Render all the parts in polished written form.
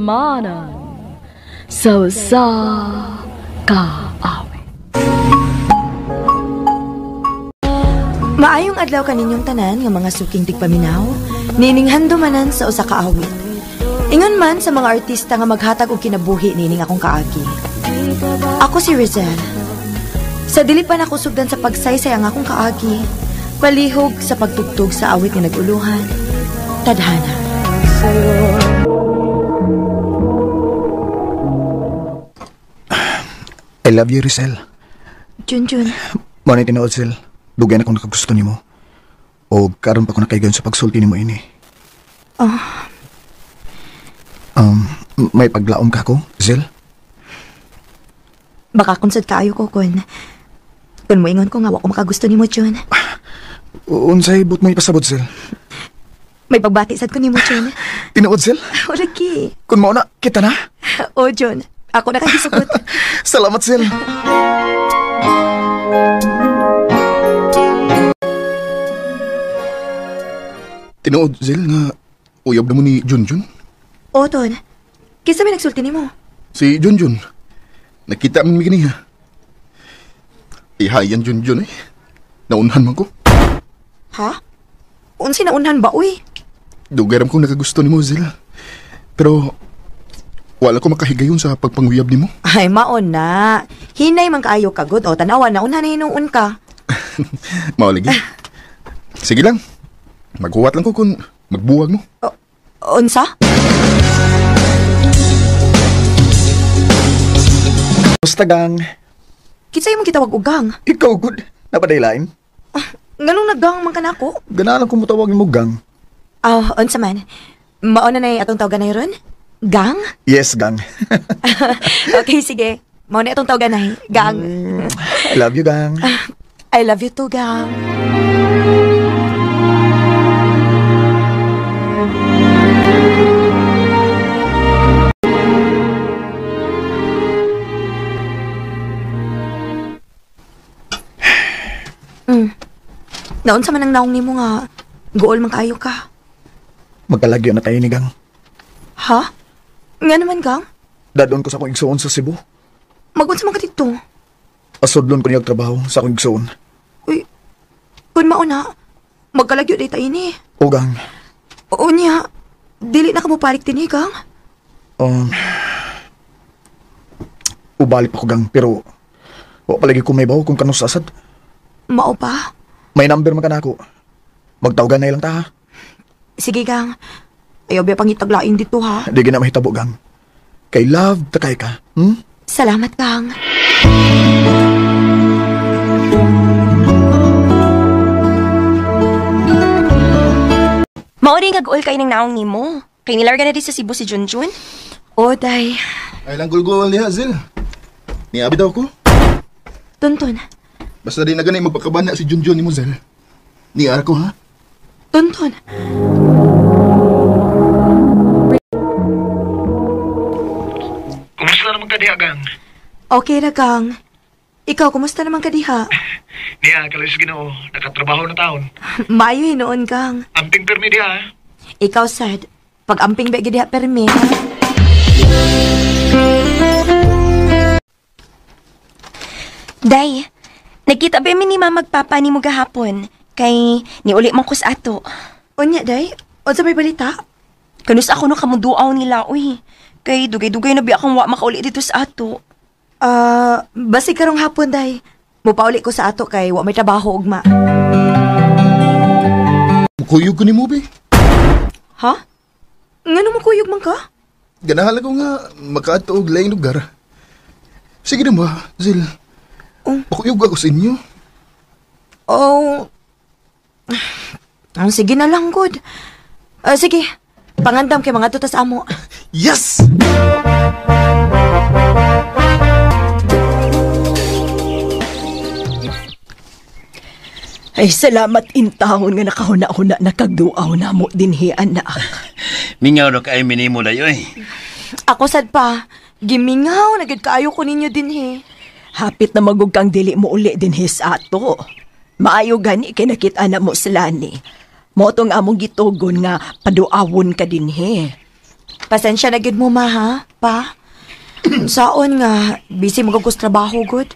higugmanan sa kaawit. Maayong adlaw kaninyong tanan nga mga suking tigpaminaw, nining handumanan sa usa ka awit. Ingon man sa mga artista nga maghatag og kinabuhi nining akong kaagi. Ako si Rizel. Sa dili pa nako sugdan sa pagsaysay ang akong kaagi, palihog sa pagtugtog sa awit nga naguluhan, tadhana. I love you, Rizel. Junjun. Mao ni tinuod, Sil. Dugay na akong nakagusto nimo. O karon pa ko nakaigayon sa pagsulti nimo ini. May paglaom ka ko, Sil? Baka konsad kaayo ko kun moingon ko nga wa ko makagusto nimo, Jun. Unsay but mo ipasabot, Sil? May pagbati sad ko nimo, Jun. Tinuod, Sil? O lagi. Kun mao na, kita na. O, Jun. Ako na kagisukot. Salamat, Sil. Tinuod, Sil, nga uyab na mo ni Junjun? O, Ton. Kisa may nagsulti nimo? Si Junjun. Nakita mo mi kaniya. Ihayan Junjun eh. Naunhan man ko. Ha? Unsi naunhan ba, uy? Dugaram kong nakagusto ni mo, Sil. Pero wala ko makahigayon sa pagpanguyab ni mo. Ay, maon na. Hinay man kaayo kagod. O, tanawan na unhan na hinuun ka. Maulagi. Sige lang. Maghuwat lang ko kung magbuwag mo. Unsa? Basta gang. Kitsa yung kitawag ugang. Ikaw, good. Napadaylain. Nganong naggang man ka na ako? Ganalang kung mutawag ni mo gang. Unsa man. Maon na atong tawagan na yun? Gang? Yes, gang. Okay, sige. Maon na atong tawagan na gang. I love you, gang. I love you too, gang. Naon sa man ang naong nimo nga gool man kaayo ka. Magkalagyo na tayo ni gang. Ha? Nga naman, gang? Dadon ko sa akong igsoon sa Cebu. Magunsa man ka dito? Asodlon ko niyag trabaho sa akong igsoon. Uy, kun mauna, magkalagyo day tayo ni. O gang. Oo niya, dili na ka mo parik din gang? Ubalik pa ko gang, pero o palagi ko may baho kung kanong sasad. Mao pa? May number man ka na ako. Magtawagan na ilang ta, ha? Sige, gang. Ayaw ba pangitaglaing dito, ha? Di gina mahitabo, gang. Kay love, takay ka. Salamat, gang. Mauri nga gool kay nang naong nimo. Kay nilarga na di sa Cebu si Junjun. O, day. Ay lang gulgol niya, Zil. Niabi daw ko. Tuntun. Basta di na ganay magpakabana si Junjun ni mo, Zil. Niara ko, ha? Tuntun. Kumusta naman ka diha, gang? Okay na, gang. Ikaw, kumusta naman ka diha? Niya, kalis Ginoo, nakatrabaho na taon. Maayo hinoon, gang. Amping permi diha, ha? Ikaw, sad. Pag amping begi diha permi. Day, nagkita ba ni mama magpapa ni mo gahapon? Kay niuli man ko sa ato. Unya, day? O sa may balita? Kanus ako no kamuduaw nila, uy. Kay dugay-dugay na bi akong wa makauli dito sa ato. Basi karong hapon, day. Mupauli ko sa ato kay wa may trabaho ugma. Mukuyog ko ni mo, be. Ha? Ngano mo kuyog man ka? Ganahala ko nga makaato og laing lugar. Sige na ba, Zil? Makuyog ako sa inyo. Oh. Sige na lang, good. Sige. Pangandam kay mga tutas amo. Yes! Ay, salamat intahon nga nakahuna-huna na kagduaw na mo dinhi, anak. Mingaw na kayo minimo na yun. Ako sad pa. Gimingaw, nagad kaayo ko ninyo din he. Hapit na magug kang dili mo uli dinhi sa ato. Maayo gani kay nakita na mo sila ni. Motong among gitugon nga paduawon ka dinhi. Pasensya na gid mo ma ha, pa. Saon nga, busy mo gagos trabaho, good?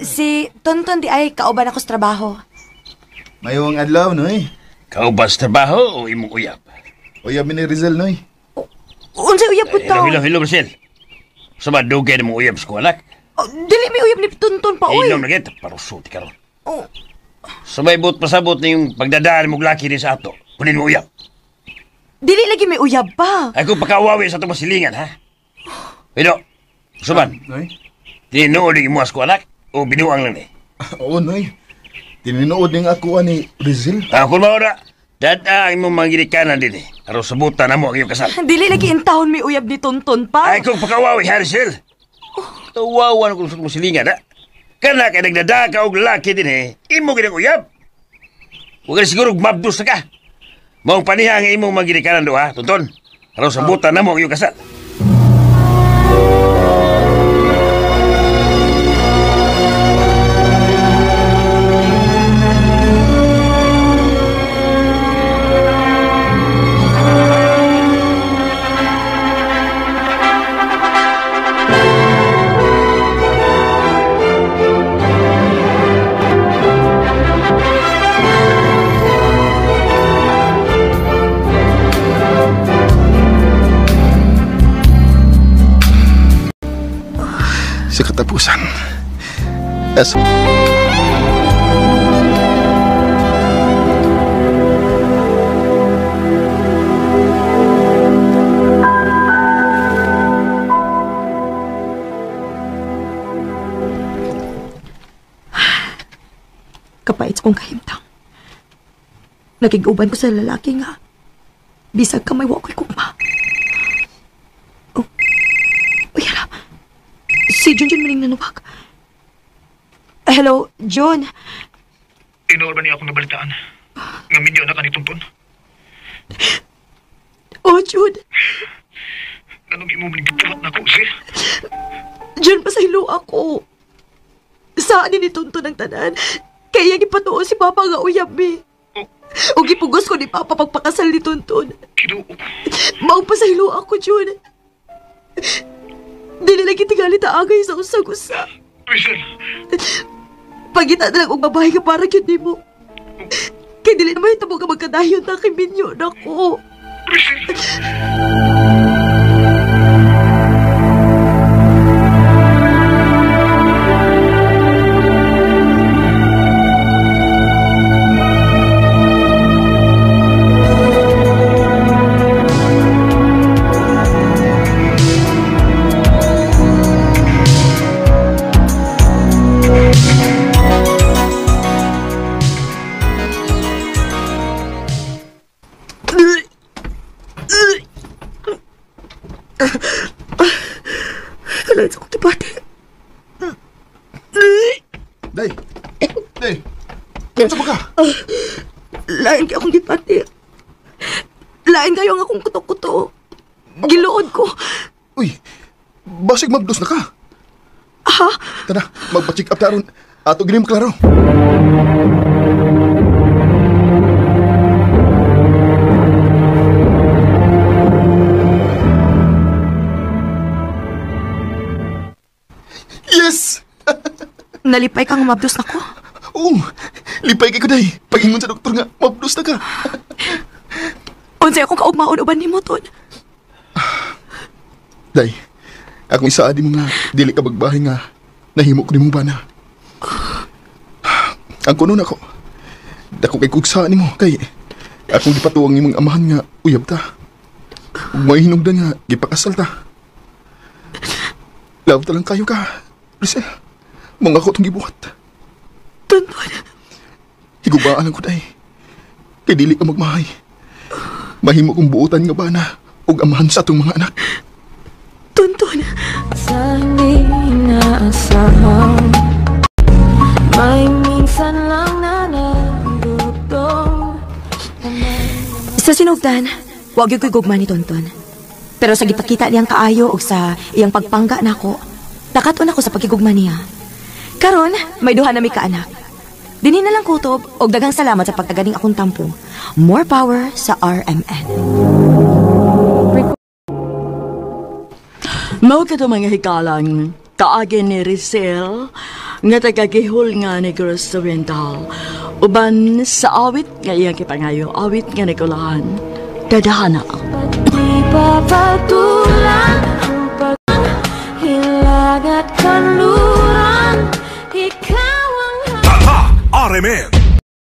Si Tonton di ay kauban ako sa trabaho. Mayong adlaw, noy. Kau ba sa trabaho o imong uyab? Uyab ni Rizal, noy. Unsay uyab ko taw? Hello, Marcel. Sa ba dugay na mong uyab sa kuwanak? Dili may uyab ni Tonton pa, oy. Ilaw na kita, parusuti ka ron. Oh. Sabay bot pasabot na yung pagdadaan mong laki rin sa ato. Kunin mo uyab. Dili lagi may uyab pa. Ay kung pakawawi sa itong masilingan, ha? Pero, Suban, Noy? tinuod yung imuas ko anak o binuang lang ni? Oo, noy. Tininood ng ako ni Rizal. Kung maura, dada ang imong manggirikanan din eh. Araw sabutan na mo ang iyong kasal. Dili lagi in town may uyab ni Tonton pa. Ay kung pakawawi, Harisel. Tawawan kung sa masilingan, ha? Kana kay nagdada ka og laki din eh. Imo ginang uyab. Huwag ka siguro mabdus na ka. Maong paniha ang imong manggirikanan do, ha, Tonton? Araw sabutan na mo ang iyong kasal. Sa katapusan. As... Kapait kong kahimtang. Nagiguban ko sa lalaki nga. Bisag ka may wakoy kukma. Oh. Uy, hala. Si Junjun maning nanuwag. Hello, Jun. Tinuod ba niya akong nabalitaan? Nga minyo na ka ni Tonton. Oh, Jun. Anong imo manigipulat na ako, Sil? Jun, pasaylo ako. Saan ni Tonton ang tanan? Kaya gipatuo si Papa nga uyab, eh. O gipugos ko ni Papa pagpakasal ni Tonton. Kinuo. Maong pasaylo ako, Jun. Dili lagi tingali taagay sa usag-usa. Rizal, Pagita na lang og babae ka para yun ni mo. Kaya dili naman ito mo ka magkadayon na kay Minyo na ko. Rizal. Kalahin sa kong tibati. Day! Day! Ano ba ka? Lain kayo akong tibati. Lain kayo ang akong kuto-kuto. Giluod ko. Uy! Basig mabdos na ka. Ha? Tara, magpa-check up taron. Ato ginim klaro. Yes! Nalipay kang mabdos na ko. Oo, lipay kay ko, day. Pagingon sa doktor nga, mabdos na ka. Unsay akong kaugmaon uban ni mo, Ton. Day, akong isaadi mo nga, dili ka magbahay nga, nahimo ko ni mo ba na. Ang kuno na ko, dako kay kugsaan ni mo, kay akong gipatuwang ni mong amahan nga, uyab ta. Ug may hinungdan nga, gipakasal ta. Love ta lang kayo ka, Rizal. Mga ko itong gibuhat. Tonton. Higubaan lang ko, day. Kay dili ka magmahay. Mahimo kong buutan nga ba na, ug amahan sa atong mga anak. Tonton. Sa hindi inaasahan, may minsan lang na nagdugtong. Sa sinugdan, wag yung gugma ni Tonton. Pero sa gipakita niyang kaayo o sa iyang pagpangga nako, nakatun ako sa pagkigugma niya. Karon, may duha na may kaanak. Dinin na lang kutob o daghang salamat sa pagkagaling akong tampo. More power sa RMN. Mao ka to mga hikalang kaagi ni Rizel nga tagagihol nga ni Gross Oriental. Uban sa awit nga iyang kipangayo, awit nga Nicolahan. Dadahana. Di pa patulang